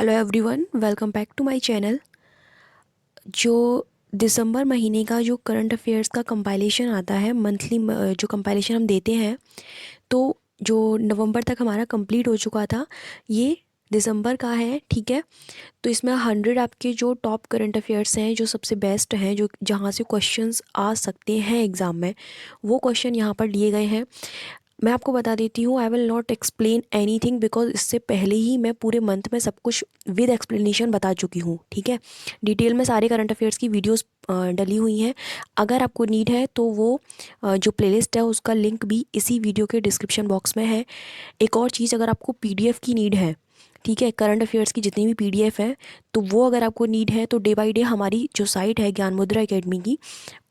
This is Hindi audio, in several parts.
Hello everyone, welcome back to my channel. जो दिसंबर महीने का जो करंट अफेयर्स का कंपाइलेशन आता है, मंथली जो कंपाइलेशन हम देते हैं, तो जो नवंबर तक हमारा कंप्लीट हो चुका था, ये दिसंबर का है। ठीक है, तो इसमें 100 आपके जो टॉप करंट अफेयर्स हैं, जो सबसे बेस्ट हैं, जो जहाँ से क्वेश्चंस आ सकते हैं एग्ज़ाम में, वो क्वेश्चन यहाँ पर लिए गए हैं। मैं आपको बता देती हूँ, I will not explain anything because इससे पहले ही मैं पूरे मंथ में सब कुछ विद एक्सप्लेनेशन बता चुकी हूँ। ठीक है, डिटेल में सारे करंट अफेयर्स की वीडियोस डली हुई हैं। अगर आपको नीड है तो वो जो प्लेलिस्ट है उसका लिंक भी इसी वीडियो के डिस्क्रिप्शन बॉक्स में है। एक और चीज़, अगर आपको पीडीएफ की नीड है, ठीक है, करंट अफेयर्स की जितनी भी पीडीएफ है, तो वो अगर आपको नीड है तो डे बाय डे हमारी जो साइट है ज्ञान मुद्रा एकेडमी की,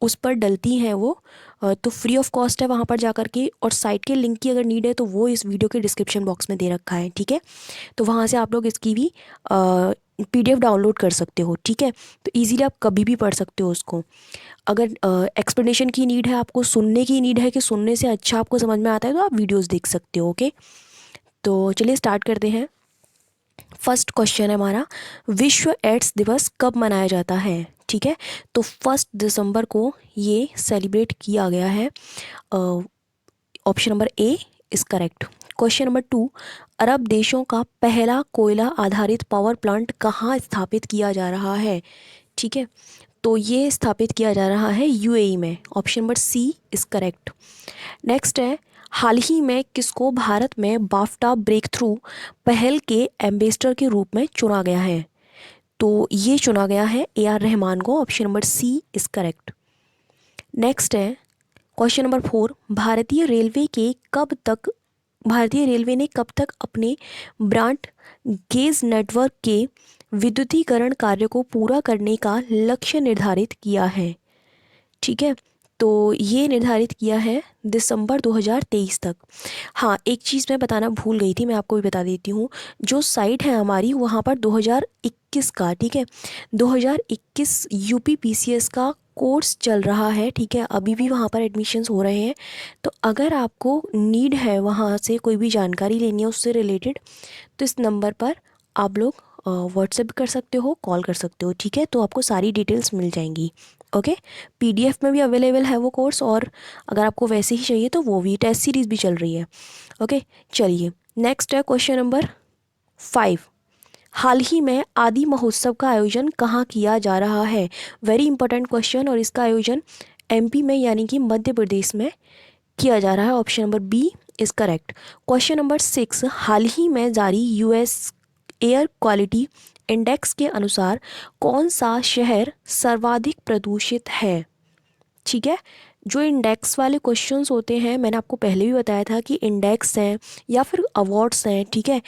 उस पर डलती हैं वो। तो फ्री ऑफ कॉस्ट है वहाँ पर जा कर के, और साइट के लिंक की अगर नीड है तो वो इस वीडियो के डिस्क्रिप्शन बॉक्स में दे रखा है। ठीक है, तो वहाँ से आप लोग इसकी भी पीडीएफ डाउनलोड कर सकते हो। ठीक है, तो इजीली आप कभी भी पढ़ सकते हो उसको। अगर एक्सप्लेनेशन की नीड है, आपको सुनने की नीड है कि सुनने से अच्छा आपको समझ में आता है, तो आप वीडियोज़ देख सकते हो। ओके, तो चलिए स्टार्ट करते हैं। फर्स्ट क्वेश्चन है हमारा, विश्व एड्स दिवस कब मनाया जाता है? ठीक है, तो 1 दिसंबर को ये सेलिब्रेट किया गया है। Option number A is correct. Question number 2, अरब देशों का पहला कोयला आधारित पावर प्लांट कहाँ स्थापित किया जा रहा है? ठीक है, तो ये स्थापित किया जा रहा है यूएई में। Option number C is correct. Next है, हाल ही में किसको भारत में बाफ्टा ब्रेक थ्रू पहल के एम्बेसडर के रूप में चुना गया है? तो ये चुना गया है AR रहमान को। Option number C is correct. Next है क्वेश्चन नंबर 4, भारतीय रेलवे ने कब तक अपने ब्रॉड गेज नेटवर्क के विद्युतीकरण कार्य को पूरा करने का लक्ष्य निर्धारित किया है? ठीक है, तो ये निर्धारित किया है दिसंबर 2023 तक। हाँ, एक चीज़ मैं बताना भूल गई थी, मैं आपको भी बता देती हूँ। जो साइट है हमारी, वहाँ पर 2021 का, ठीक है, 2021 यूपी पीसीएस का कोर्स चल रहा है। ठीक है, अभी भी वहाँ पर एडमिशन्स हो रहे हैं। तो अगर आपको नीड है वहाँ से कोई भी जानकारी लेनी है उससे रिलेटेड, तो इस नंबर पर आप लोग व्हाट्सएप कर सकते हो, कॉल कर सकते हो। ठीक है, तो आपको सारी डिटेल्स मिल जाएंगी। ओके, पीडीएफ में भी अवेलेबल है वो कोर्स, और अगर आपको वैसे ही चाहिए तो वो भी, टेस्ट सीरीज़ भी चल रही है। ओके, चलिए नेक्स्ट है क्वेश्चन नंबर 5, हाल ही में आदि महोत्सव का आयोजन कहाँ किया जा रहा है? वेरी इंपॉर्टेंट क्वेश्चन, और इसका आयोजन एमपी में यानी कि मध्य प्रदेश में किया जा रहा है। Option number B is correct. Question number 6, हाल ही में जारी यूएस एयर क्वालिटी इंडेक्स के अनुसार कौन सा शहर सर्वाधिक प्रदूषित है? ठीक है, जो इंडेक्स वाले क्वेश्चंस होते हैं, मैंने आपको पहले भी बताया था कि इंडेक्स हैं या फिर अवार्ड्स हैं। ठीक है,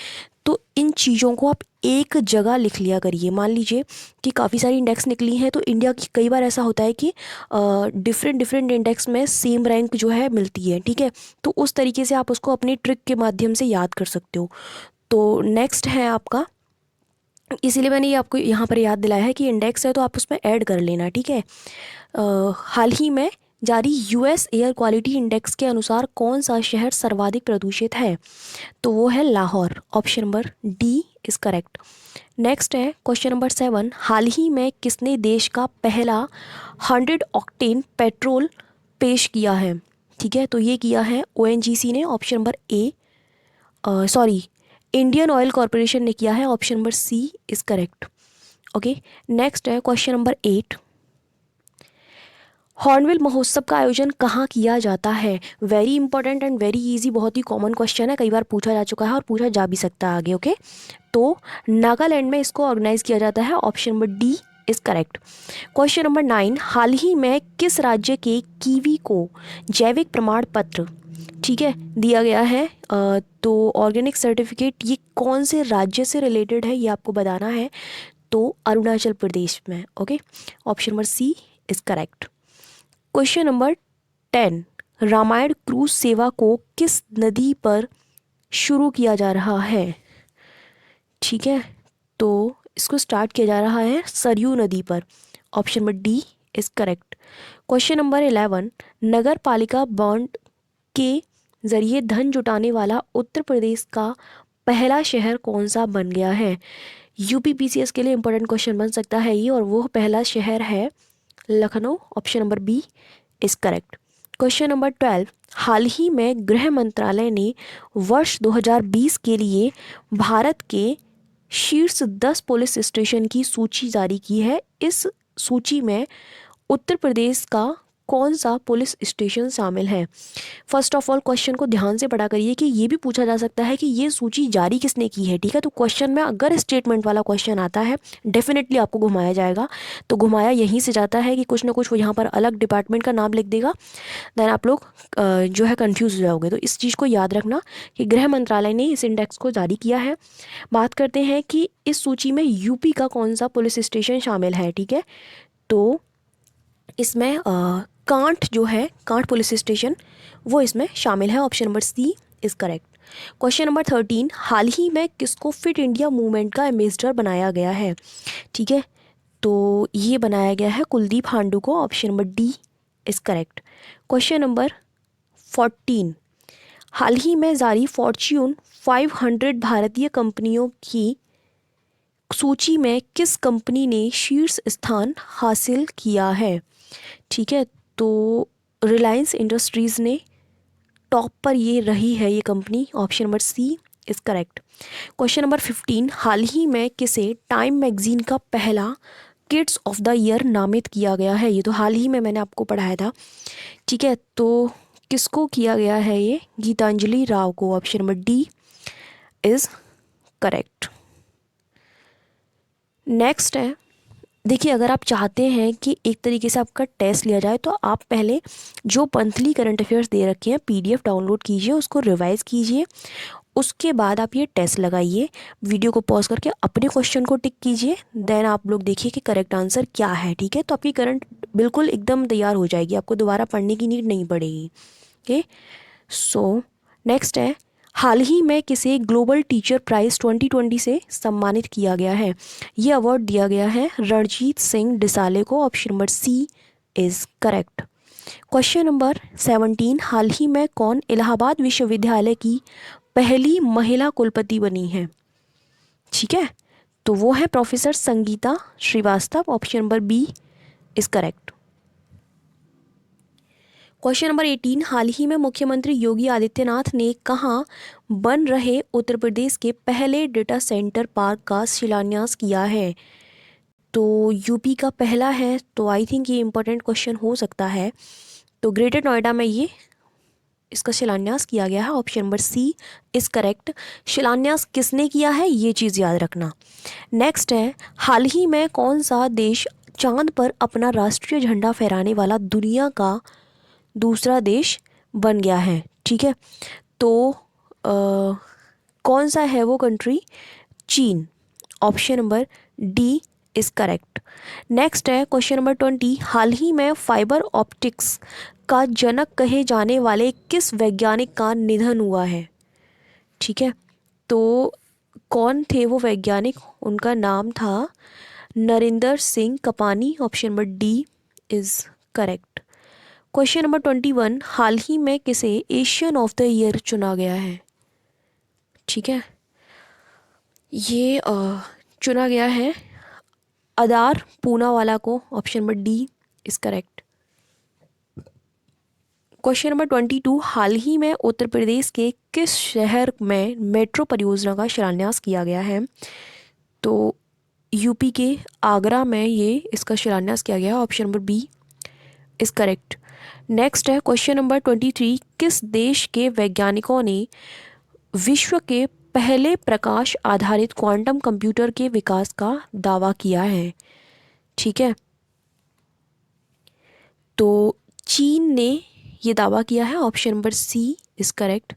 तो इन चीज़ों को आप एक जगह लिख लिया करिए। मान लीजिए कि काफ़ी सारी इंडेक्स निकली हैं, तो इंडिया की कई बार ऐसा होता है कि डिफरेंट डिफरेंट इंडेक्स में सेम रैंक जो है मिलती है। ठीक है, तो उस तरीके से आप उसको अपनी ट्रिक के माध्यम से याद कर सकते हो। तो नेक्स्ट है आपका, इसीलिए मैंने ये आपको यहाँ पर याद दिलाया है कि इंडेक्स है तो आप उसमें ऐड कर लेना। ठीक है, हाल ही में जारी यूएस एयर क्वालिटी इंडेक्स के अनुसार कौन सा शहर सर्वाधिक प्रदूषित है? तो वो है Lahore. Option number D is correct. Next है क्वेश्चन नंबर 7, हाल ही में किसने देश का पहला 100 ऑक्टेन पेट्रोल पेश किया है? ठीक है, तो ये किया है ओएनजीसी ने। Option number A, sorry, Indian oil corporation ने किया है। Option number C is correct. Okay, next है क्वेश्चन नंबर 8, हॉर्नबिल महोत्सव का आयोजन कहाँ किया जाता है? Very important and very easy, बहुत ही कॉमन क्वेश्चन है, कई बार पूछा जा चुका है और पूछा जा भी सकता है आगे। ओके, तो नागालैंड में इसको ऑर्गेनाइज किया जाता है। Option number D is correct. Question number 9, हाल ही में किस राज्य के कीवी को जैविक प्रमाण पत्र, ठीक है, दिया गया है? तो ऑर्गेनिक सर्टिफिकेट ये कौन से राज्य से रिलेटेड है, ये आपको बताना है। तो अरुणाचल प्रदेश में। Okay, option number C is correct. Question number 10, Ramayan cruise सेवा को किस नदी पर शुरू किया जा रहा है? ठीक है, तो इसको स्टार्ट किया जा रहा है सरयू नदी पर। Option number D is correct. Question number 11, नगर पालिका बॉन्ड के जरिए धन जुटाने वाला उत्तर प्रदेश का पहला शहर कौन सा बन गया है? यूपीपीसीएस के लिए इंपॉर्टेंट क्वेश्चन बन सकता है ये, और वो पहला शहर है Lucknow, option number B is correct. Question number 12, हाल ही में गृह मंत्रालय ने वर्ष 2020 के लिए भारत के शीर्ष 10 पुलिस स्टेशन की सूची जारी की है। इस सूची में उत्तर प्रदेश का कौन सा पुलिस स्टेशन शामिल है? फर्स्ट ऑफ ऑल क्वेश्चन को ध्यान से पढ़ा करिए कि ये भी पूछा जा सकता है कि ये सूची जारी किसने की है, ठीक है। तो क्वेश्चन में अगर स्टेटमेंट वाला क्वेश्चन आता है डेफिनेटली आपको घुमाया जाएगा। तो घुमाया यहीं से जाता है कि कुछ ना कुछ वो यहाँ पर अलग डिपार्टमेंट का नाम लिख देगा, देन आप लोग जो है कंफ्यूज हो जाओगे। तो इस चीज़ को याद रखना कि गृह मंत्रालय ने इस इंडेक्स को जारी किया है। बात करते हैं कि इस सूची में यूपी का कौन सा पुलिस स्टेशन शामिल है, ठीक है। तो इसमें कांठ जो है, कांठ पुलिस स्टेशन, वो इसमें शामिल है, option number C is correct. Question number 13, हाल ही में किसको फिट इंडिया मूवमेंट का एम्बेसडर बनाया गया है, ठीक है। तो ये बनाया गया है कुलदीप हांडू को, option number D is correct. Question number 14, हाल ही में जारी फॉर्च्यून 500 भारतीय कंपनियों की सूची में किस कंपनी ने शीर्ष स्थान हासिल किया है, ठीक है। तो रिलायंस इंडस्ट्रीज़ ने टॉप पर ये रही है ये company, option number C is correct. Question number 15, हाल ही में किसे टाइम मैगजीन का पहला किड्स ऑफ द ईयर नामित किया गया है? ये तो हाल ही में मैंने आपको पढ़ाया था, ठीक है। तो किसको किया गया है ये? गीतांजलि राव को, option number D is correct. Next है, देखिए अगर आप चाहते हैं कि एक तरीके से आपका टेस्ट लिया जाए तो आप पहले जो मंथली करंट अफेयर्स दे रखे हैं पीडीएफ डाउनलोड कीजिए, उसको रिवाइज कीजिए, उसके बाद आप ये टेस्ट लगाइए, वीडियो को पॉज करके अपने क्वेश्चन को टिक कीजिए, देन आप लोग देखिए कि करेक्ट आंसर क्या है, ठीक है। तो आपकी करंट बिल्कुल एकदम तैयार हो जाएगी, आपको दोबारा पढ़ने की नीड नहीं पड़ेगी। ओके, सो नेक्स्ट है, हाल ही में किसे ग्लोबल टीचर प्राइज़ 2020 से सम्मानित किया गया है? ये अवार्ड दिया गया है रणजीत सिंह डिसाले को, option number C is correct. Question number 17, हाल ही में कौन इलाहाबाद विश्वविद्यालय की पहली महिला कुलपति बनी है, ठीक है। तो वो है professor Sangeeta Srivastava, option number B is correct. Question number 18, हाल ही में मुख्यमंत्री योगी आदित्यनाथ ने कहाँ बन रहे उत्तर प्रदेश के पहले डेटा सेंटर पार्क का शिलान्यास किया है? तो यूपी का पहला है, तो आई थिंक ये इम्पोर्टेंट क्वेश्चन हो सकता है। तो ग्रेटर नोएडा में ये इसका शिलान्यास किया गया है, option number C is correct. शिलान्यास किसने किया है ये चीज़ याद रखना। नेक्स्ट है, हाल ही में कौन सा देश चांद पर अपना राष्ट्रीय झंडा फहराने वाला दुनिया का दूसरा देश बन गया है, ठीक है। तो कौन सा है वो कंट्री? चीन, option number D is correct. Next है क्वेश्चन नंबर 20, हाल ही में फाइबर ऑप्टिक्स का जनक कहे जाने वाले किस वैज्ञानिक का निधन हुआ है, ठीक है। तो कौन थे वो वैज्ञानिक? उनका नाम था Narendra Singh Kapany, option number D is correct. Question number 21, हाल ही में किसे एशियन ऑफ द ईयर चुना गया है, ठीक है। ये चुना गया है अदार पूनावाला को, option number D is correct. Question number 22, हाल ही में उत्तर प्रदेश के किस शहर में मेट्रो परियोजना का शिलान्यास किया गया है? तो यूपी के आगरा में ये इसका शिलान्यास किया गया है, option number B is correct. Next है क्वेश्चन नंबर 23, किस देश के वैज्ञानिकों ने विश्व के पहले प्रकाश आधारित क्वांटम कंप्यूटर के विकास का दावा किया है, ठीक है। तो चीन ने ये दावा किया है, option number C is correct.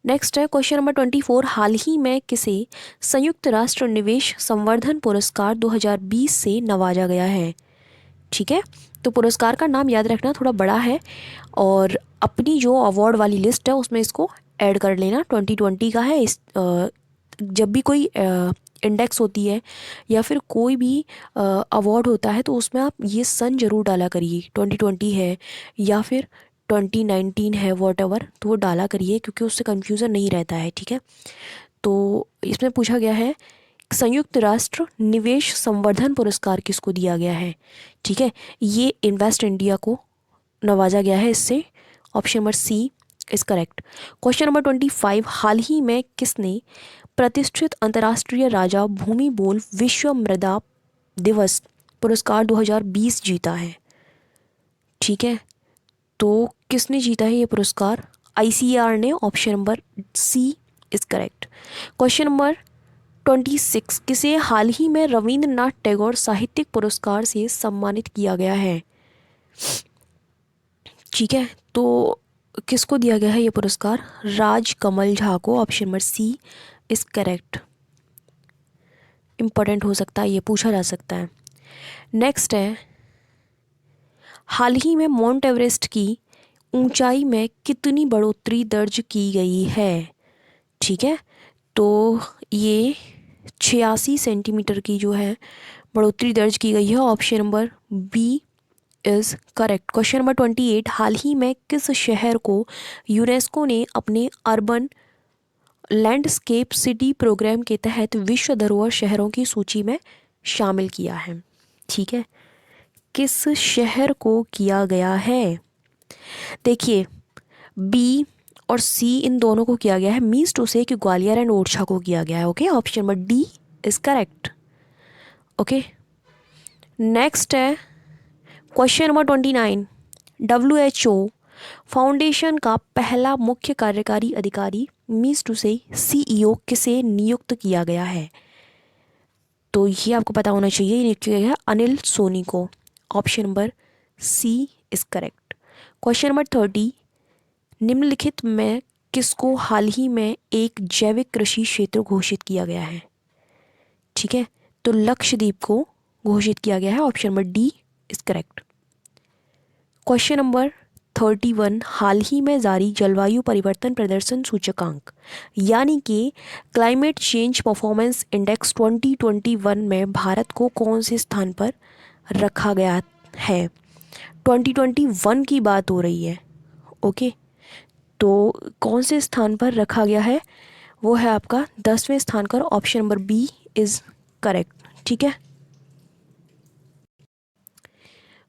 Next है क्वेश्चन नंबर 24, हाल ही में किसे संयुक्त राष्ट्र निवेश संवर्धन पुरस्कार 2020 से नवाजा गया है, ठीक है। तो पुरस्कार का नाम याद रखना, थोड़ा बड़ा है, और अपनी जो अवार्ड वाली लिस्ट है उसमें इसको ऐड कर लेना। 2020 का है। इस जब भी कोई इंडेक्स होती है या फिर कोई भी अवार्ड होता है तो उसमें आप ये सन ज़रूर डाला करिए, 2020 है या फिर 2019 है, वॉटएवर, तो वो डाला करिए क्योंकि उससे कन्फ्यूज़न नहीं रहता है, ठीक है। तो इसमें पूछा गया है संयुक्त राष्ट्र निवेश संवर्धन पुरस्कार किसको दिया गया है? ठीक है, ये इन्वेस्ट इंडिया को नवाजा गया है इससे। Option number C is correct. Question number 25, हाल ही में किसने प्रतिष्ठित अंतर्राष्ट्रीय राजा भूमि बोल विश्व मृदा दिवस पुरस्कार 2020 जीता है? ठीक है, तो किसने जीता है ये पुरस्कार? आईसीएआर ने। Option number C is correct. Question number 26, किसे हाल ही में रविंद्रनाथ टैगोर साहित्यिक पुरस्कार से सम्मानित किया गया है? ठीक है, तो किसको दिया गया है ये पुरस्कार? राजकमल झा को। Option number C is correct. Important हो सकता है, ये पूछा जा सकता है। नेक्स्ट है, हाल ही में माउंट एवरेस्ट की ऊंचाई में कितनी बढ़ोतरी दर्ज की गई है? ठीक है, तो ये 86 सेंटीमीटर की जो है बढ़ोतरी दर्ज की गई है। Option number B is correct. Question number 28, हाल ही में किस शहर को यूनेस्को ने अपने अर्बन लैंडस्केप सिटी प्रोग्राम के तहत विश्व धरोहर शहरों की सूची में शामिल किया है? ठीक है, किस शहर को किया गया है? देखिए, बी और सी इन दोनों को किया गया है। मीन्स टू से कि ग्वालियर एंड ओरछा को किया गया है। Okay, option number D is correct. Okay, next है क्वेश्चन नंबर 29, WHO फाउंडेशन का पहला मुख्य कार्यकारी अधिकारी मीन्स टू से CEO किसे नियुक्त किया गया है? तो ये आपको पता होना चाहिए, नियुक्त किया गया है अनिल सोनी को। Option number C is correct. Question number 30, निम्नलिखित में किसको हाल ही में एक जैविक कृषि क्षेत्र घोषित किया गया है? ठीक है, तो लक्षद्वीप को घोषित किया गया है। Option number D is correct. Question number 31, हाल ही में जारी जलवायु परिवर्तन प्रदर्शन सूचकांक यानी कि क्लाइमेट चेंज परफॉर्मेंस इंडेक्स 2021 में भारत को कौन से स्थान पर रखा गया है? 2021 की बात हो रही है। ओके, तो कौन से स्थान पर रखा गया है? वो है आपका 10वें स्थान पर। Option number B is correct. ठीक है,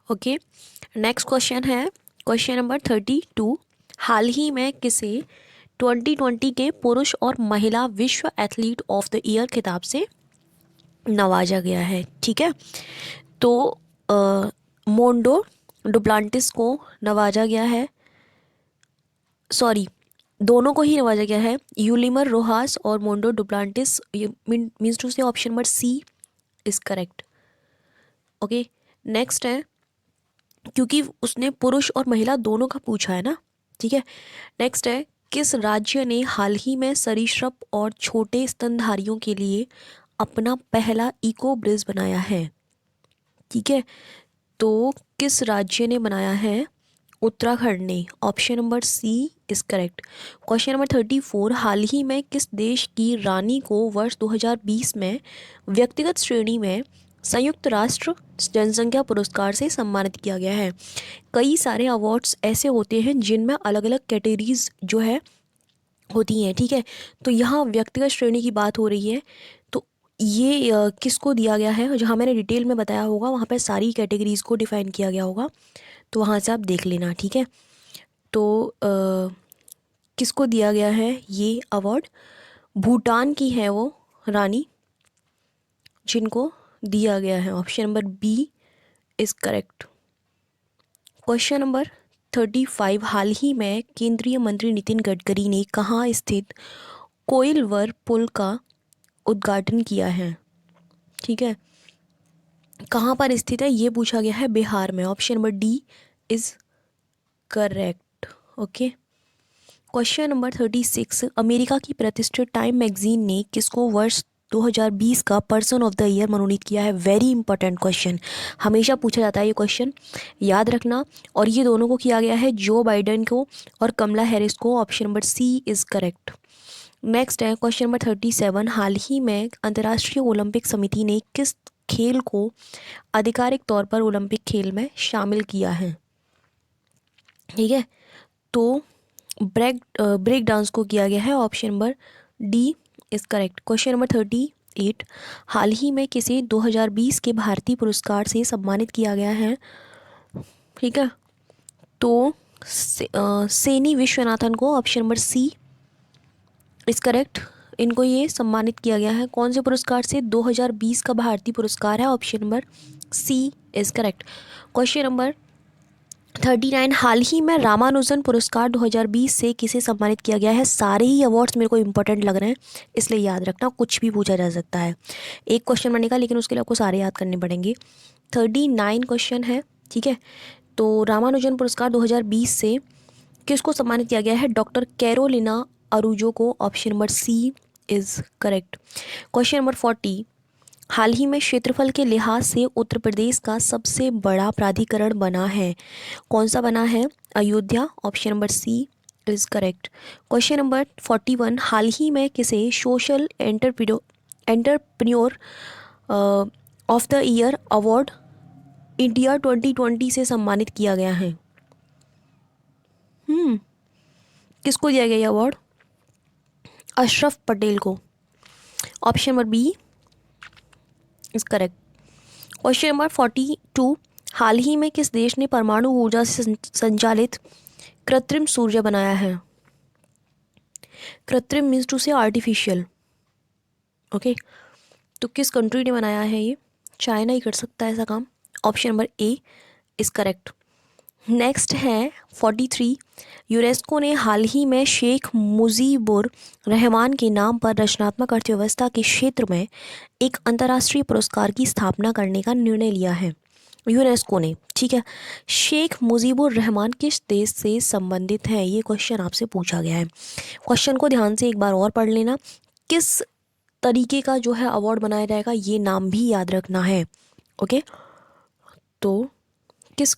ओके, नेक्स्ट क्वेश्चन है क्वेश्चन नंबर 32, हाल ही में किसे 2020 के पुरुष और महिला विश्व एथलीट ऑफ द ईयर खिताब से नवाजा गया है? ठीक है, तो मोंडो डुप्लांटिस को नवाजा गया है, सॉरी दोनों को ही नवाजा गया है, यूलिमर रोहास और मोंडो डुप्लांटिस। मीन्स टू से option number C is correct. Okay, next है, क्योंकि उसने पुरुष और महिला दोनों का पूछा है ना। ठीक है, नेक्स्ट है, किस राज्य ने हाल ही में सरीसृप और छोटे स्तनधारियों के लिए अपना पहला इको ब्रिज बनाया है? ठीक है, तो किस राज्य ने बनाया है? उत्तराखंड ने। Option number C is correct. Question number 34, हाल ही में किस देश की रानी को वर्ष 2020 में व्यक्तिगत श्रेणी में संयुक्त राष्ट्र जनसंख्या पुरस्कार से सम्मानित किया गया है? कई सारे अवार्ड्स ऐसे होते हैं जिनमें अलग अलग कैटेगरीज जो है होती हैं। ठीक है, तो यहाँ व्यक्तिगत श्रेणी की बात हो रही है, तो ये किसको दिया गया है? जहाँ मैंने डिटेल में बताया होगा वहाँ पर सारी कैटेगरीज को डिफाइन किया गया होगा, तो वहाँ से आप देख लेना। ठीक है, तो किसको दिया गया है ये अवार्ड? भूटान की है वो रानी जिनको दिया गया है। Option number B is correct. Question number 35, हाल ही में केंद्रीय मंत्री नितिन गडकरी ने कहाँ स्थित कोइलवर पुल का उद्घाटन किया है? ठीक है, कहाँ पर स्थित है ये पूछा गया है, बिहार में। Option number D is correct. Okay, question number 36, America की प्रतिष्ठित टाइम मैगजीन ने किसको वर्ष 2020 का पर्सन ऑफ द ईयर मनोनीत किया है? वेरी इंपॉर्टेंट क्वेश्चन, हमेशा पूछा जाता है ये क्वेश्चन, याद रखना। और ये दोनों को किया गया है, जो बाइडेन को और कमला हैरिस को। Option number C is correct. Next है क्वेश्चन नंबर 37, हाल ही में अंतर्राष्ट्रीय ओलंपिक समिति ने किस खेल को आधिकारिक तौर पर ओलंपिक खेल में शामिल किया है? ठीक है, तो ब्रेक डांस को किया गया है। Option number D is correct. Question number 8 हाल ही में किसे 2020 के भारतीय पुरस्कार से सम्मानित किया गया है? ठीक है, तो सेनी विश्वनाथन को, option number C is correct. इनको ये सम्मानित किया गया है कौन से पुरस्कार से? 2020 का भारतीय पुरस्कार है, option number C is correct. Question number 39 हाल ही में रामानुजन पुरस्कार 2020 से किसे सम्मानित किया गया है? सारे ही अवार्ड्स मेरे को इंपॉर्टेंट लग रहे हैं, इसलिए याद रखना, कुछ भी पूछा जा सकता है। एक क्वेश्चन बनेगा लेकिन उसके लिए आपको सारे याद करने पड़ेंगे। 39 क्वेश्चन है, ठीक है। तो रामानुजन पुरस्कार 2020 से किसको सम्मानित किया गया है? डॉक्टर कैरोलिना अरूजो को, option number C is correct. Question number 40 हाल ही में क्षेत्रफल के लिहाज से उत्तर प्रदेश का सबसे बड़ा प्राधिकरण बना है, कौन सा बना है? Ayodhya, option number C is correct. Question number 41 हाल ही में किसे social entrepreneur of the year award India 2020 से सम्मानित किया गया है? किसको दिया गया ये अवार्ड? अशरफ पटेल को, option number B is correct. Question number 42 हाल ही में किस देश ने परमाणु ऊर्जा से संचालित कृत्रिम सूर्य बनाया है? कृत्रिम मीन्स टू से आर्टिफिशियल, ओके। तो किस कंट्री ने बनाया है ये? चाइना ही कर सकता है ऐसा काम, option number A is correct. Next है 43 यूनेस्को ने हाल ही में शेख मुजीबुर रहमान के नाम पर रचनात्मक अर्थव्यवस्था के क्षेत्र में एक अंतर्राष्ट्रीय पुरस्कार की स्थापना करने का निर्णय लिया है, यूनेस्को ने, ठीक है। शेख मुजीबुर रहमान किस देश से संबंधित है? ये क्वेश्चन आपसे पूछा गया है। क्वेश्चन को ध्यान से एक बार और पढ़ लेना। किस तरीके का जो है अवार्ड बनाया जाएगा ये नाम भी याद रखना है, ओके। तो किस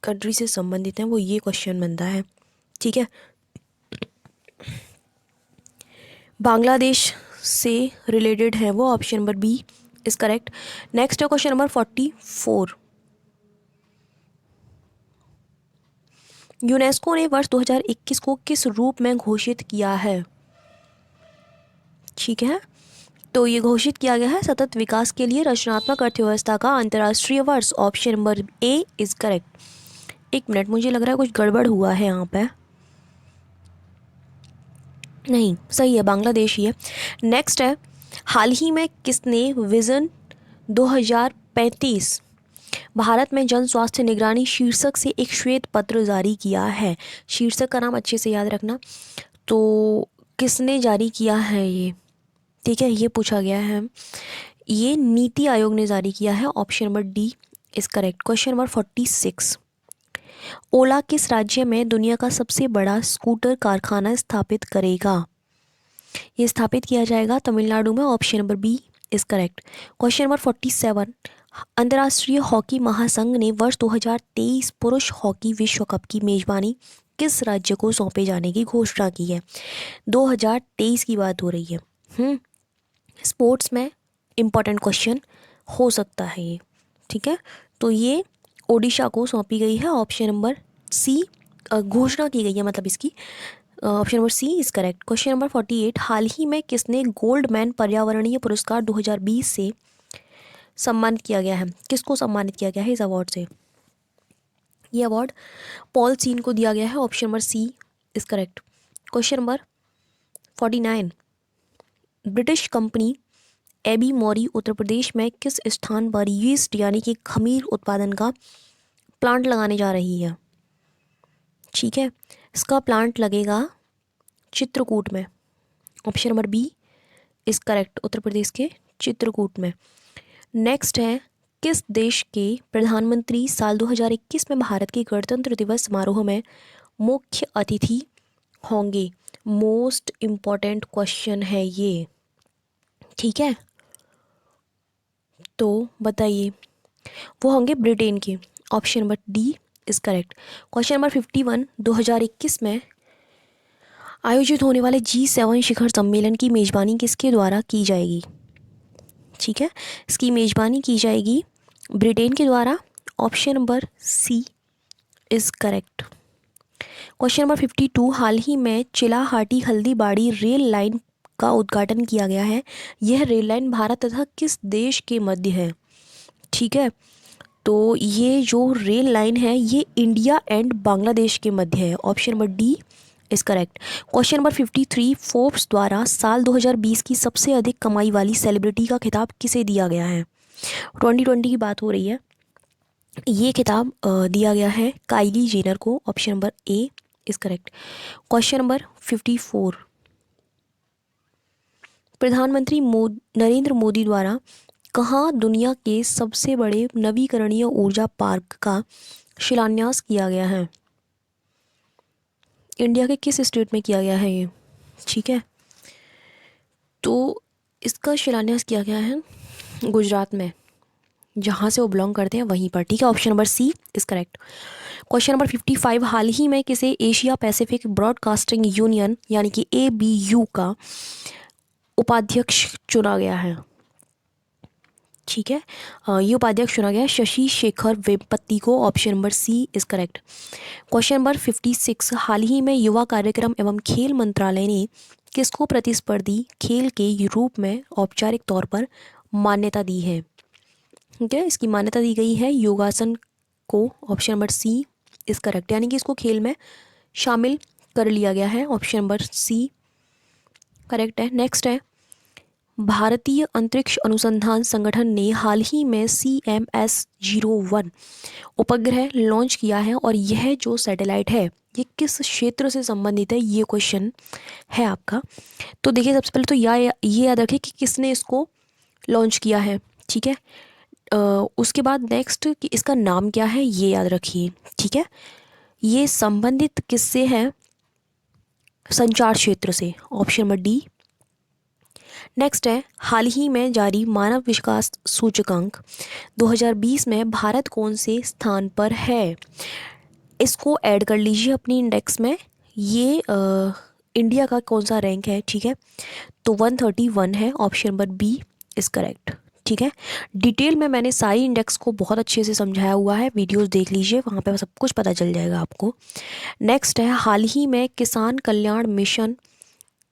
कंट्री से संबंधित है वो ये क्वेश्चन बनता है, ठीक है। बांग्लादेश से रिलेटेड है वो, option number B is correct. Next है क्वेश्चन नंबर 44 यूनेस्को ने वर्ष 2021 को किस रूप में घोषित किया है? ठीक है, तो ये घोषित किया गया है सतत विकास के लिए रचनात्मक अर्थव्यवस्था का अंतर्राष्ट्रीय वर्ष, option number A is correct. एक मिनट, मुझे लग रहा है कुछ गड़बड़ हुआ है यहाँ पे, नहीं सही है, बांग्लादेश ही है। नेक्स्ट है हाल ही में किसने विजन 2035 भारत में जन स्वास्थ्य निगरानी शीर्षक से एक श्वेत पत्र जारी किया है? शीर्षक का नाम अच्छे से याद रखना। तो किसने जारी किया है ये? ठीक है, ये पूछा गया है, ये नीति आयोग ने जारी किया है, option number D is correct. Question number 46 ओला किस राज्य में दुनिया का सबसे बड़ा स्कूटर कारखाना स्थापित करेगा? ये स्थापित किया जाएगा तमिलनाडु में, option number B is correct. Question number 47 अंतर्राष्ट्रीय हॉकी महासंघ ने वर्ष 2023 पुरुष हॉकी विश्व कप की मेजबानी किस राज्य को सौंपे जाने की घोषणा की है? 2023 की बात हो रही है। स्पोर्ट्स में इम्पॉर्टेंट क्वेश्चन हो सकता है ये, ठीक है। तो ये ओडिशा को सौंपी गई है, ऑप्शन नंबर सी, घोषणा की गई है मतलब इसकी, option number C is correct. Question number 48 हाल ही में किसने गोल्डमैन पर्यावरणीय पुरस्कार 2020 से सम्मानित किया गया है? किसको सम्मानित किया गया है इस अवार्ड से? ये अवार्ड पॉल सीन को दिया गया है, option number C is correct. Question number 49 British company AB Mauri Uttar Pradesh में किस स्थान पर यीस्ट यानी कि खमीर उत्पादन का प्लांट लगाने जा रही है? ठीक है, इसका प्लांट लगेगा चित्रकूट में, option number B is correct, Uttar Pradesh के चित्रकूट में। नेक्स्ट है किस देश के प्रधानमंत्री साल 2021 में भारत के गणतंत्र दिवस समारोह में मुख्य अतिथि होंगे? मोस्ट इम्पॉर्टेंट क्वेश्चन है ये, ठीक है। तो बताइए, वो होंगे ब्रिटेन के, option number D is correct. Question number 51 2021 में आयोजित होने वाले G7 शिखर सम्मेलन की मेजबानी किसके द्वारा की जाएगी? ठीक है, इसकी मेजबानी की जाएगी ब्रिटेन के द्वारा, option number C is correct. Question number 52 हाल ही में चिलाहाटी हल्दीबाड़ी रेल लाइन का उद्घाटन किया गया है? यह रेल लाइन भारत तथा किस देश के मध्य है? ठीक है, तो ये जो रेल लाइन है ये इंडिया एंड बांग्लादेश के मध्य है। Option number D is correct. Question number 53, Forbes द्वारा साल 2020 की सबसे अधिक कमाई वाली सेलिब्रिटी का खिताब किसे दिया गया है? 2020 की बात हो रही है। ये खिताब दिया गया है काइली जेनर को। Option number A is correct. Question number 54, प्रधानमंत्री नरेंद्र मोदी द्वारा कहाँ दुनिया के सबसे बड़े नवीकरणीय ऊर्जा पार्क का शिलान्यास किया गया है? इंडिया के किस स्टेट में किया गया है ये? ठीक है, तो इसका शिलान्यास किया गया है गुजरात में, जहाँ से वो बिलोंग करते हैं वहीं पर। ठीक है, option number C is correct. Question number 55, हाल ही में किसे एशिया पैसिफिक ब्रॉडकास्टिंग यूनियन यानी कि ABU का उपाध्यक्ष चुना गया है? ठीक है, ये उपाध्यक्ष चुना गया है शशि शेखर वेम्पति को। Option number C is correct. Question number 56, हाल ही में युवा कार्यक्रम एवं खेल मंत्रालय ने किसको प्रतिस्पर्धी खेल के रूप में औपचारिक तौर पर मान्यता दी है? ठीक है, इसकी मान्यता दी गई है योगासन को। Option number C is correct, यानी कि इसको खेल में शामिल कर लिया गया है। ऑप्शन नंबर सी करेक्ट है। नेक्स्ट है, भारतीय अंतरिक्ष अनुसंधान संगठन ने हाल ही में CMS-01 उपग्रह लॉन्च किया है और यह जो सैटेलाइट है ये किस क्षेत्र से संबंधित है? ये क्वेश्चन है आपका। तो देखिए, सबसे पहले तो ये याद रखिए कि किसने इसको लॉन्च किया है। ठीक है, उसके बाद नेक्स्ट कि इसका नाम क्या है ये याद रखिए। ठीक है, ये संबंधित किससे है? संचार क्षेत्र से। Option number D. नेक्स्ट है, हाल ही में जारी मानव विकास सूचकांक 2020 में भारत कौन से स्थान पर है? इसको ऐड कर लीजिए अपनी इंडेक्स में। ये इंडिया का कौन सा रैंक है? ठीक है, तो 131 है। Option number B is correct. ठीक है, डिटेल में मैंने सारी इंडेक्स को बहुत अच्छे से समझाया हुआ है, वीडियोस देख लीजिए, वहाँ पे सब कुछ पता चल जाएगा आपको। नेक्स्ट है, हाल ही में किसान कल्याण मिशन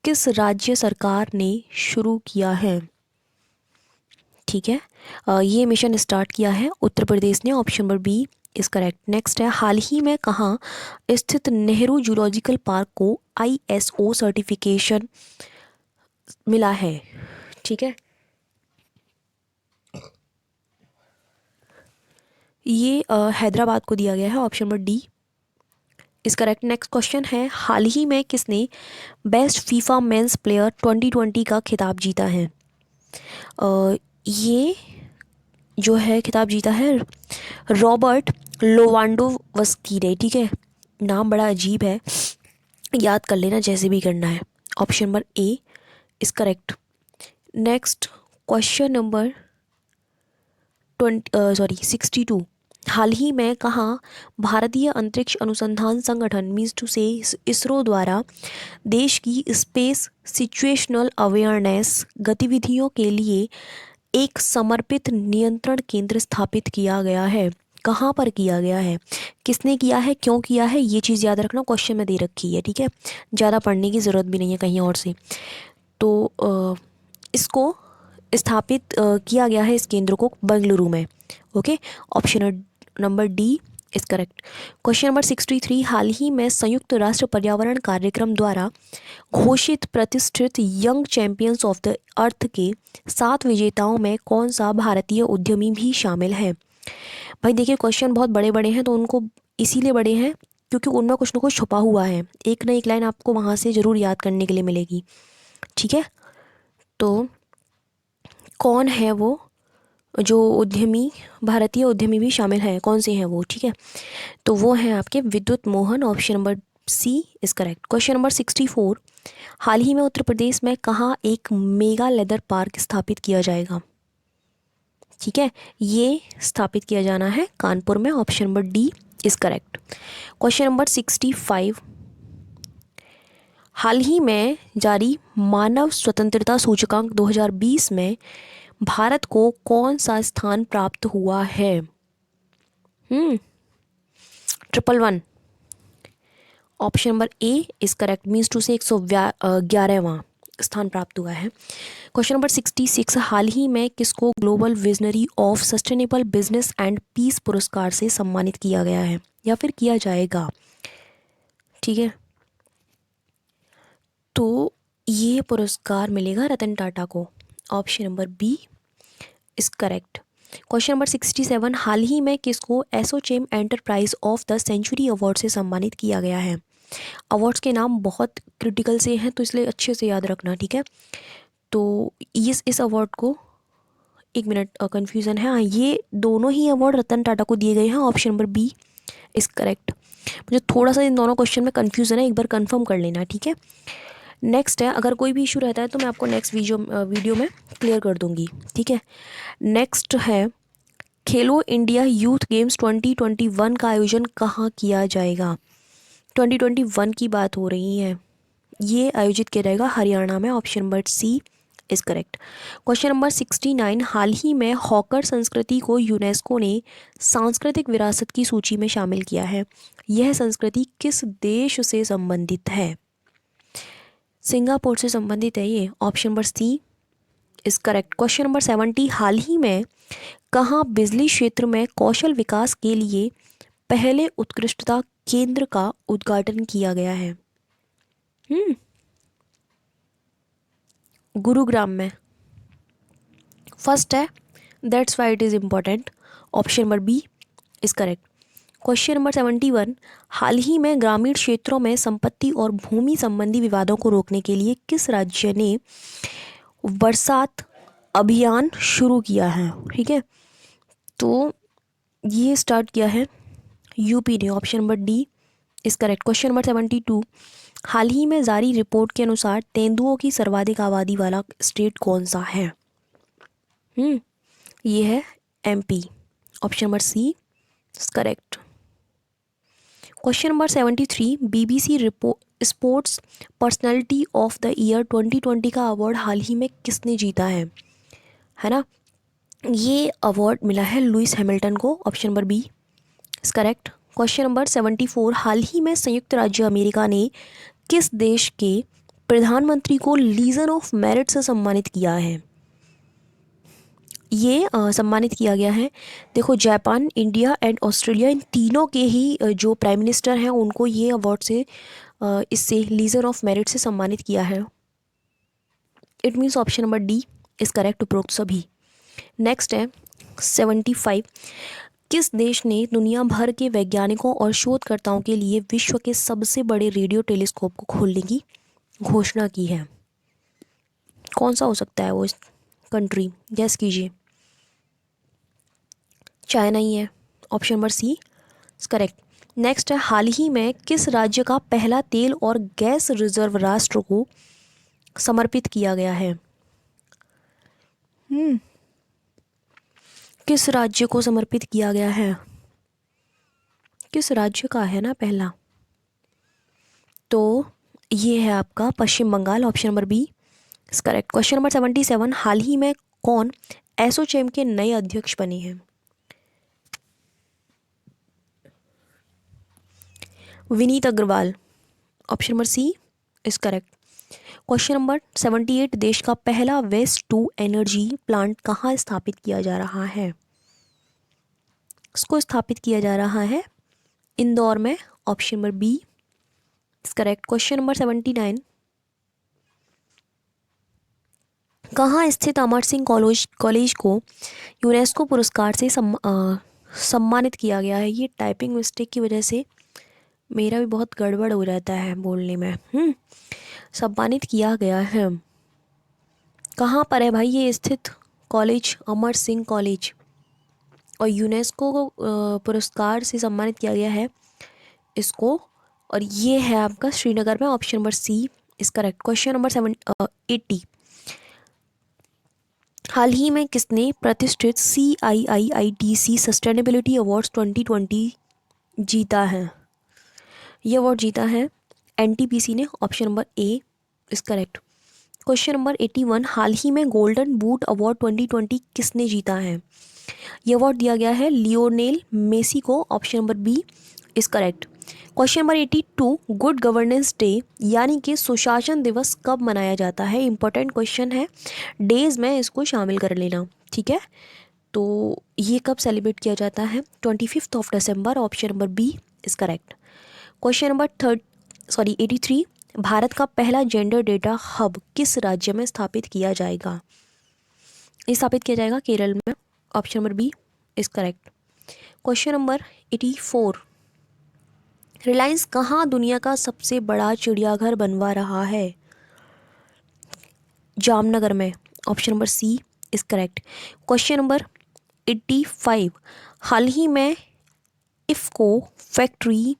किस राज्य सरकार ने शुरू किया है? ठीक है, ये मिशन स्टार्ट किया है उत्तर प्रदेश ने। Option number B is correct. Next है, हाल ही में कहाँ स्थित नेहरू जूलॉजिकल पार्क को ISO सर्टिफिकेशन मिला है? ठीक है, ये हैदराबाद को दिया गया है। Option number D is correct. Next question है, हाल ही में किसने बेस्ट फीफा मेंस प्लेयर 2020 का खिताब जीता है? ये जो है खिताब जीता है रॉबर्ट लोवांडोवस्की ने। ठीक है, नाम बड़ा अजीब है, याद कर लेना जैसे भी करना है। Option number A is correct. Next question number 62, हाल ही में कहाँ भारतीय अंतरिक्ष अनुसंधान संगठन मीन्स टू से इसरो द्वारा देश की स्पेस सिचुएशनल अवेयरनेस गतिविधियों के लिए एक समर्पित नियंत्रण केंद्र स्थापित किया गया है? कहाँ पर किया गया है? किसने किया है? क्यों किया है? ये चीज़ याद रखना, क्वेश्चन में दे रखी है। ठीक है, ज़्यादा पढ़ने की ज़रूरत भी नहीं है कहीं और से। तो इसको स्थापित किया गया है इस केंद्र को बेंगलुरु में। Okay, option number D is correct. Question number 63, हाल ही में संयुक्त राष्ट्र पर्यावरण कार्यक्रम द्वारा घोषित प्रतिष्ठित young champions of the earth के 7 विजेताओं में कौन सा भारतीय उद्यमी भी शामिल है? भाई देखिए, क्वेश्चन बहुत बड़े बड़े हैं तो उनको इसीलिए बड़े हैं क्योंकि उनमें कुछ ना कुछ छुपा हुआ है। एक ना एक लाइन आपको वहाँ से ज़रूर याद करने के लिए मिलेगी। ठीक है, तो कौन है वो जो उद्यमी, भारतीय उद्यमी भी शामिल हैं, कौन से हैं वो? ठीक है, तो वो हैं आपके Vidyut Mohan. Option number C is correct. Question number 64, हाल ही में उत्तर प्रदेश में कहाँ एक मेगा लेदर पार्क स्थापित किया जाएगा? ठीक है, ये स्थापित किया जाना है कानपुर में। Option number D is correct. Question number 65, हाल ही में जारी मानव स्वतंत्रता सूचकांक 2020 में भारत को कौन सा स्थान प्राप्त हुआ है? 111। Option number A is correct, means to say 111वां। स्थान प्राप्त हुआ है। क्वेश्चन नंबर 66, हाल ही में किसको global visionary of sustainable business and peace पुरस्कार से सम्मानित किया गया है या फिर किया जाएगा? ठीक है, तो ये पुरस्कार मिलेगा रतन टाटा को। Option number B is correct. Question number 67, हाल ही में किसको ASSOCHAM enterprise of the century award से सम्मानित किया गया है? अवार्ड्स के नाम बहुत क्रिटिकल से हैं तो इसलिए अच्छे से याद रखना, ठीक है। तो इस अवार्ड को, एक मिनट, कन्फ्यूज़न है, हाँ, ये दोनों ही अवार्ड रतन टाटा को दिए गए हैं। Option number B is correct. मुझे थोड़ा सा इन दोनों क्वेश्चन में कन्फ्यूज़न है, एक बार कंफर्म कर लेना, ठीक है। नेक्स्ट है, अगर कोई भी इशू रहता है तो मैं आपको नेक्स्ट वीडियो में क्लियर कर दूंगी, ठीक है। नेक्स्ट है, खेलो इंडिया यूथ गेम्स 2021 का आयोजन कहाँ किया जाएगा? 2021 की बात हो रही है, ये आयोजित किया जाएगा हरियाणा में। Option number C is correct. Question number 69, हाल ही में हॉकर संस्कृति को यूनेस्को ने सांस्कृतिक विरासत की सूची में शामिल किया है। यह संस्कृति किस देश से संबंधित है? सिंगापुर से संबंधित है ये। Option number C is correct. Question number 70, हाल ही में कहाँ बिजली क्षेत्र में कौशल विकास के लिए पहले उत्कृष्टता केंद्र का उद्घाटन किया गया है? गुरुग्राम में। फर्स्ट है, that's why it is important. Option number B is correct. Question number 71, हाल ही में ग्रामीण क्षेत्रों में संपत्ति और भूमि संबंधी विवादों को रोकने के लिए किस राज्य ने बरसात अभियान शुरू किया है? ठीक है, तो ये स्टार्ट किया है यूपी ने। Option number D is correct. Question number 72, हाल ही में जारी रिपोर्ट के अनुसार तेंदुओं की सर्वाधिक आबादी वाला स्टेट कौन सा है? ये है MP. Option number C is correct. Question number 73, BBC sports personality of the year 2020 का अवार्ड हाल ही में किसने जीता है ना? ये अवार्ड मिला है लुइस हैमिल्टन को। Option number B is correct. Question number 74, हाल ही में संयुक्त राज्य अमेरिका ने किस देश के प्रधानमंत्री को लीजन ऑफ मेरिट से सम्मानित किया है? ये सम्मानित किया गया है, देखो, जापान, इंडिया एंड ऑस्ट्रेलिया, इन तीनों के ही जो प्राइम मिनिस्टर हैं उनको ये अवार्ड से इससे लीजन ऑफ मेरिट से सम्मानित किया है। It means option number D is correct, उपरोक्त सभी। नेक्स्ट है 75, किस देश ने दुनिया भर के वैज्ञानिकों और शोधकर्ताओं के लिए विश्व के सबसे बड़े रेडियो टेलीस्कोप को खोलने की घोषणा की है? कौन सा हो सकता है वो कंट्री? गैस कीजिए। चाइना ही है। Option number C is correct. Next है, हाल ही में किस राज्य का पहला तेल और गैस रिजर्व राष्ट्र को समर्पित किया गया है? किस राज्य को समर्पित किया गया है? किस राज्य का है ना पहला? तो ये है आपका Paschim Bangal. Option number B is correct. Question number 77, हाल ही में कौन एसोचैम के नए अध्यक्ष बने हैं? Vineet Agarwal. Option number C is correct. Question number 78, देश का पहला वेस्ट टू एनर्जी प्लांट कहाँ स्थापित किया जा रहा है? इसको स्थापित किया जा रहा है इंदौर में। Option number B is correct. Question number 79, कहाँ स्थित अमर सिंह कॉलेज को यूनेस्को पुरस्कार से सम्मानित किया गया है? ये टाइपिंग मिस्टेक की वजह से मेरा भी बहुत गड़बड़ हो जाता है बोलने में। सम्मानित किया गया है, कहाँ पर है भाई ये स्थित कॉलेज? अमर सिंह कॉलेज, और यूनेस्को को पुरस्कार से सम्मानित किया गया है इसको, और ये है आपका श्रीनगर में। Option number C is correct. Question number 80, हाल ही में किसने प्रतिष्ठित CIIITC सस्टेनेबिलिटी अवार्ड्स 2020 जीता है? ये अवार्ड जीता है NTPC ने। Option number A is correct. Question number 81, हाल ही में गोल्डन बूट अवार्ड 2020 किसने जीता है? ये अवार्ड दिया गया है लियोनेल मेसी को। Option number B is correct. Question number 82, good governance day यानी कि सुशासन दिवस कब मनाया जाता है? इंपॉर्टेंट क्वेश्चन है, डेज में इसको शामिल कर लेना, ठीक है। तो ये कब सेलिब्रेट किया जाता है? 25 दिसंबर, option number B is correct. Question number 83, Bharat का पहला जेंडर डेटा हब किस राज्य में स्थापित किया जाएगा? ये स्थापित किया जाएगा केरल में, option number B is correct. Question number 84, Reliance कहाँ दुनिया का सबसे बड़ा चिड़ियाघर बनवा रहा है? जामनगर में, option number C is correct. Question number 85, हाल ही में इफ़को फैक्ट्री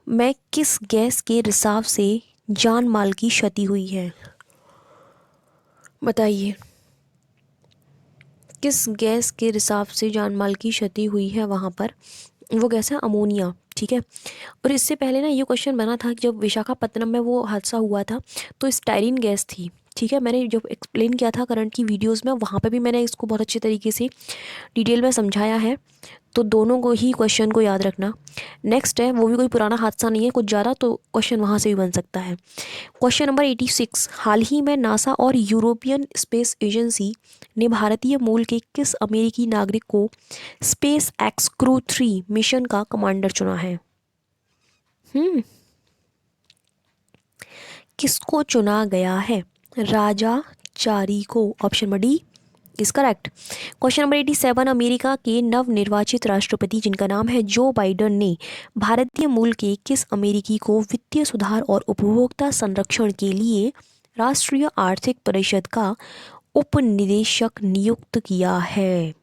में किस गैस के रिसाव से जान माल की क्षति हुई है? बताइए, किस गैस के रिसाव से जान माल की क्षति हुई है वहाँ पर? वो गैस है अमोनिया, ठीक है। और इससे पहले ना ये क्वेश्चन बना था कि जब विशाखापत्तनम में वो हादसा हुआ था तो स्टाइरिन गैस थी, ठीक है। मैंने जब एक्सप्लेन किया था करंट की वीडियोस में, वहाँ पे भी मैंने इसको बहुत अच्छे तरीके से डिटेल में समझाया है, तो दोनों को ही क्वेश्चन को याद रखना। नेक्स्ट है, वो भी कोई पुराना हादसा नहीं है कुछ ज़्यादा, तो क्वेश्चन वहाँ से भी बन सकता है। क्वेश्चन नंबर 86, हाल ही में नासा और यूरोपियन स्पेस एजेंसी ने भारतीय मूल के किस अमेरिकी नागरिक को स्पेस एक्स क्रू 3 मिशन का कमांडर चुना है? किसको चुना गया है? राजा चारी को, option number D is correct. Question number 87, America के नवनिर्वाचित राष्ट्रपति जिनका नाम है जो बाइडन ने भारतीय मूल के किस अमेरिकी को वित्तीय सुधार और उपभोक्ता संरक्षण के लिए राष्ट्रीय आर्थिक परिषद का उपनिदेशक नियुक्त किया है?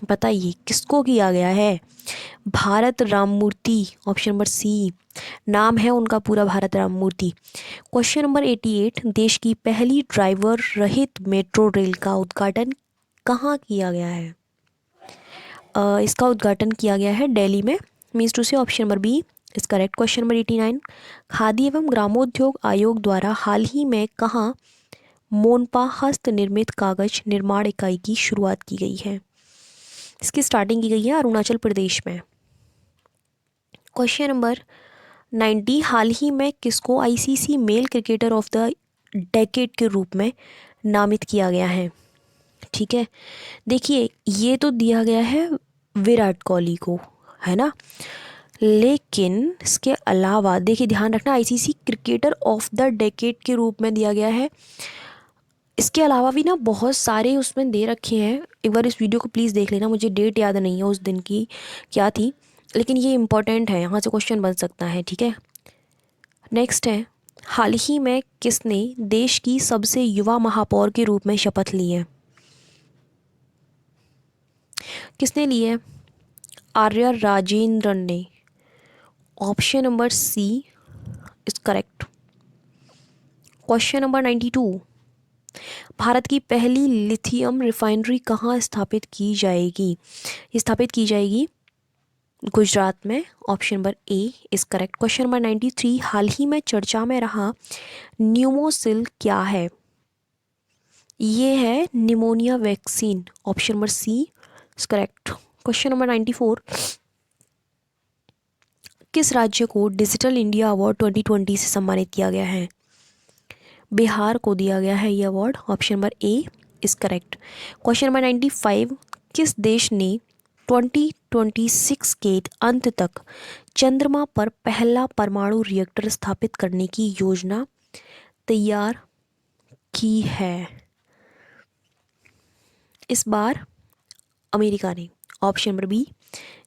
बताइए किसको किया गया है? Bharat Ramamurthy, option number C, नाम है उनका पूरा भारत राममूर्ति। क्वेश्चन नंबर 88, देश की पहली ड्राइवर रहित मेट्रो रेल का उद्घाटन कहाँ किया गया है? इसका उद्घाटन किया गया है दिल्ली में, मीन्स टू से option number B is correct. Question number 89, Khadi एवं ग्रामोद्योग आयोग द्वारा हाल ही में कहाँ मोनपा हस्त निर्मित कागज निर्माण इकाई की शुरुआत की गई है? इसकी स्टार्टिंग की गई है अरुणाचल प्रदेश में। क्वेश्चन नंबर 90, हाल ही में किसको ICC male cricketer of the decade के रूप में नामित किया गया है? ठीक है, देखिए ये तो दिया गया है विराट कोहली को, है ना, लेकिन इसके अलावा देखिए ध्यान रखना, ICC cricketer of the decade के रूप में दिया गया है। इसके अलावा भी ना बहुत सारे उसमें दे रखे हैं, एक बार इस वीडियो को प्लीज़ देख लेना, मुझे डेट याद नहीं है उस दिन की क्या थी, लेकिन ये इम्पोर्टेंट है, यहाँ से क्वेश्चन बन सकता है, ठीक है। नेक्स्ट है, हाल ही में किसने देश की सबसे युवा महापौर के रूप में शपथ ली है? किसने ली है? आर्या राजेंद्रन ने, option number C is correct. Question number 92, Bharat की पहली लिथियम रिफाइनरी कहाँ स्थापित की जाएगी? स्थापित की जाएगी गुजरात में, option number A is correct. Question number 93, हाल ही में चर्चा में रहा न्यूमोसिल क्या है? ये है pneumonia vaccine, option number C is correct. Question number 94, किस राज्य को डिजिटल इंडिया अवार्ड 2020 से सम्मानित किया गया है? बिहार को दिया गया है ये award, option number A is correct. Question number 95, किस देश ने 2026 के अंत तक चंद्रमा पर पहला परमाणु रिएक्टर स्थापित करने की योजना तैयार की है? इस बार अमेरिका ने, option number B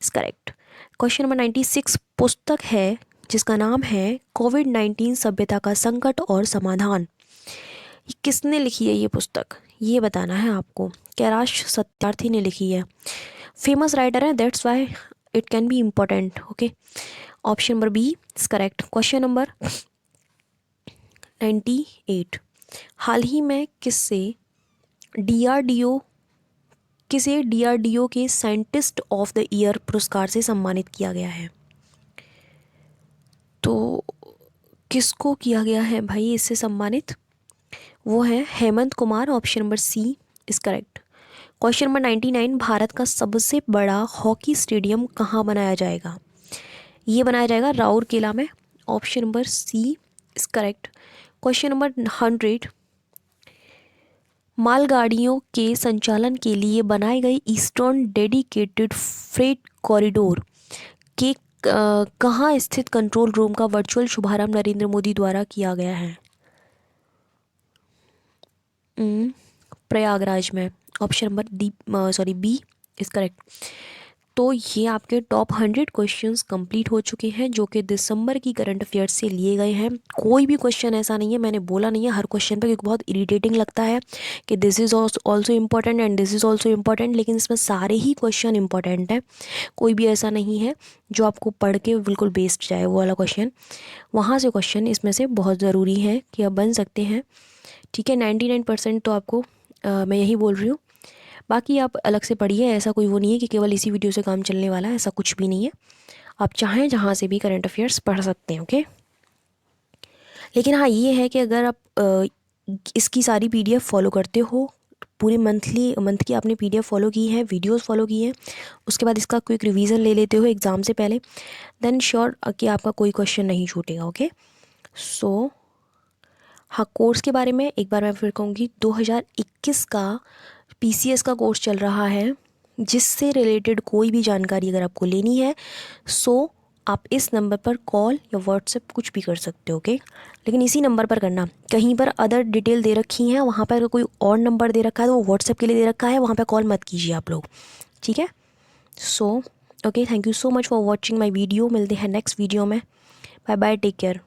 is correct. Question number 96, पुस्तक है जिसका नाम है कोविड-19 सभ्यता का संकट और समाधान, ये किसने लिखी है ये पुस्तक? ये बताना है आपको। कैलाश सत्यार्थी ने लिखी है, फेमस राइटर है, that's why it can be important, okay. Option number B is correct. Question number 98, हाल ही में डीआरडीओ किसे डीआरडीओ के साइंटिस्ट ऑफ द ईयर पुरस्कार से सम्मानित किया गया है? तो किसको किया गया है भाई इससे सम्मानित? वो है Hemant Kumar, option number C is correct. Question number 99, Bharat का सबसे बड़ा हॉकी स्टेडियम कहाँ बनाया जाएगा? ये बनाया जाएगा राउरकेला में। Option number C is correct. Question number 100, मालगाड़ियों के संचालन के लिए बनाई गई ईस्टर्न डेडिकेटेड फ्रेट कॉरिडोर के कहाँ स्थित कंट्रोल रूम का वर्चुअल शुभारंभ नरेंद्र मोदी द्वारा किया गया है? प्रयागराज में। Option number B is correct. तो ये आपके टॉप 100 क्वेश्चंस कंप्लीट हो चुके हैं जो कि दिसंबर की करंट अफेयर्स से लिए गए हैं। कोई भी क्वेश्चन ऐसा नहीं है, मैंने बोला नहीं है हर क्वेश्चन पे, क्योंकि बहुत इरिटेटिंग लगता है कि this is also important and this is also important, लेकिन इसमें सारे ही क्वेश्चन इंपॉर्टेंट है। कोई भी ऐसा नहीं है जो आपको पढ़ के बिल्कुल बेस्ट जाए वो वाला क्वेश्चन। वहाँ से क्वेश्चन इसमें से बहुत ज़रूरी है कि आप बन सकते हैं। ठीक है, 99% तो आपको मैं यही बोल रही हूँ। बाकी आप अलग से पढ़िए, ऐसा कोई वो नहीं है कि केवल इसी वीडियो से काम चलने वाला है, ऐसा कुछ भी नहीं है। आप चाहें जहाँ से भी करंट अफेयर्स पढ़ सकते हैं। ओके, लेकिन हाँ ये है कि अगर आप इसकी सारी PDF फॉलो करते हो, पूरे मंथ की आपने PDF फॉलो की है, वीडियोस फॉलो की है, उसके बाद इसका क्विक रिवीजन ले लेते हो एग्ज़ाम से पहले, देन श्योर कि आपका कोई क्वेश्चन नहीं छूटेगा। ओके, सो हाँ, कोर्स के बारे में एक बार मैं फिर कहूँगी, 2021 का PCS का कोर्स चल रहा है, जिससे रिलेटेड कोई भी जानकारी अगर आपको लेनी है सो आप इस नंबर पर कॉल या व्हाट्सएप कुछ भी कर सकते हो। ओके, लेकिन इसी नंबर पर करना। कहीं पर अदर डिटेल दे रखी हैं, वहाँ पर अगर कोई और नंबर दे रखा है तो वो व्हाट्सएप के लिए दे रखा है, वहाँ पर कॉल मत कीजिए आप लोग। ठीक है, so okay, thank you so much for watching my video. मिलते हैं नेक्स्ट वीडियो में। Bye bye, take care.